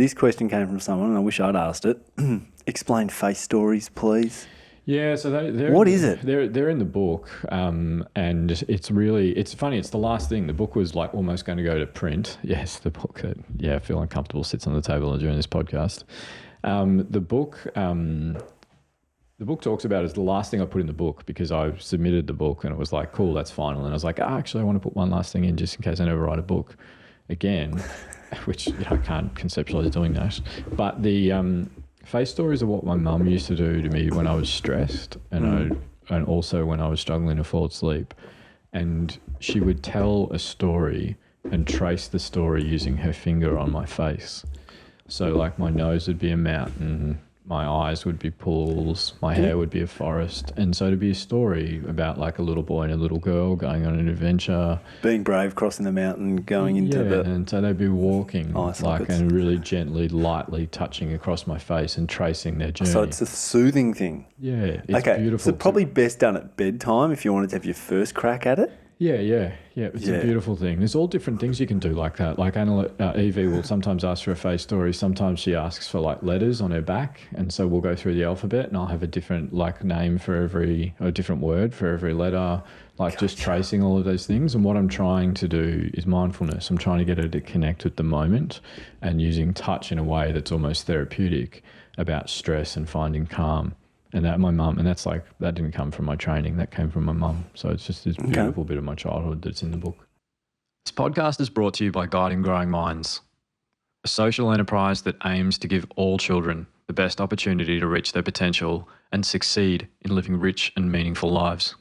this question came from someone, and I wish I'd asked it. Explain face stories, please. Yeah, so they're What is it? They're in the book, and it's funny. It's the last thing. The book was like almost going to go to print. Yes, the book that I feel uncomfortable sits on the table during this podcast. The book talks about is the last thing I put in the book because I submitted the book and it was like, cool, that's final. And I was like, actually, I want to put one last thing in just in case I never write a book again, which I can't conceptualize doing that. But the face stories are what my mum used to do to me when I was stressed and also when I was struggling to fall asleep. And she would tell a story and trace the story using her finger on my face. So like my nose would be a mountain, my eyes would be pools, my hair would be a forest. And so to be a story about like a little boy and a little girl going on an adventure. Being brave, crossing the mountain, going into the... and so they'd be walking ice like sockets. and really gently, lightly touching across my face and tracing their journey. So it's a soothing thing. Yeah, it's beautiful. So probably best done at bedtime if you wanted to have your first crack at it. Yeah. It's a beautiful thing. There's all different things you can do like that. Like Evie will sometimes ask for a face story. Sometimes she asks for like letters on her back. And so we'll go through the alphabet and I'll have a different like name for every, or a different word for every letter, like just tracing all of those things. And what I'm trying to do is mindfulness. I'm trying to get her to connect with the moment and using touch in a way that's almost therapeutic about stress and finding calm. And that my mum, and that's like, that didn't come from my training, that came from my mum. So it's just this beautiful bit of my childhood that's in the book. This podcast is brought to you by Guiding Growing Minds, a social enterprise that aims to give all children the best opportunity to reach their potential and succeed in living rich and meaningful lives.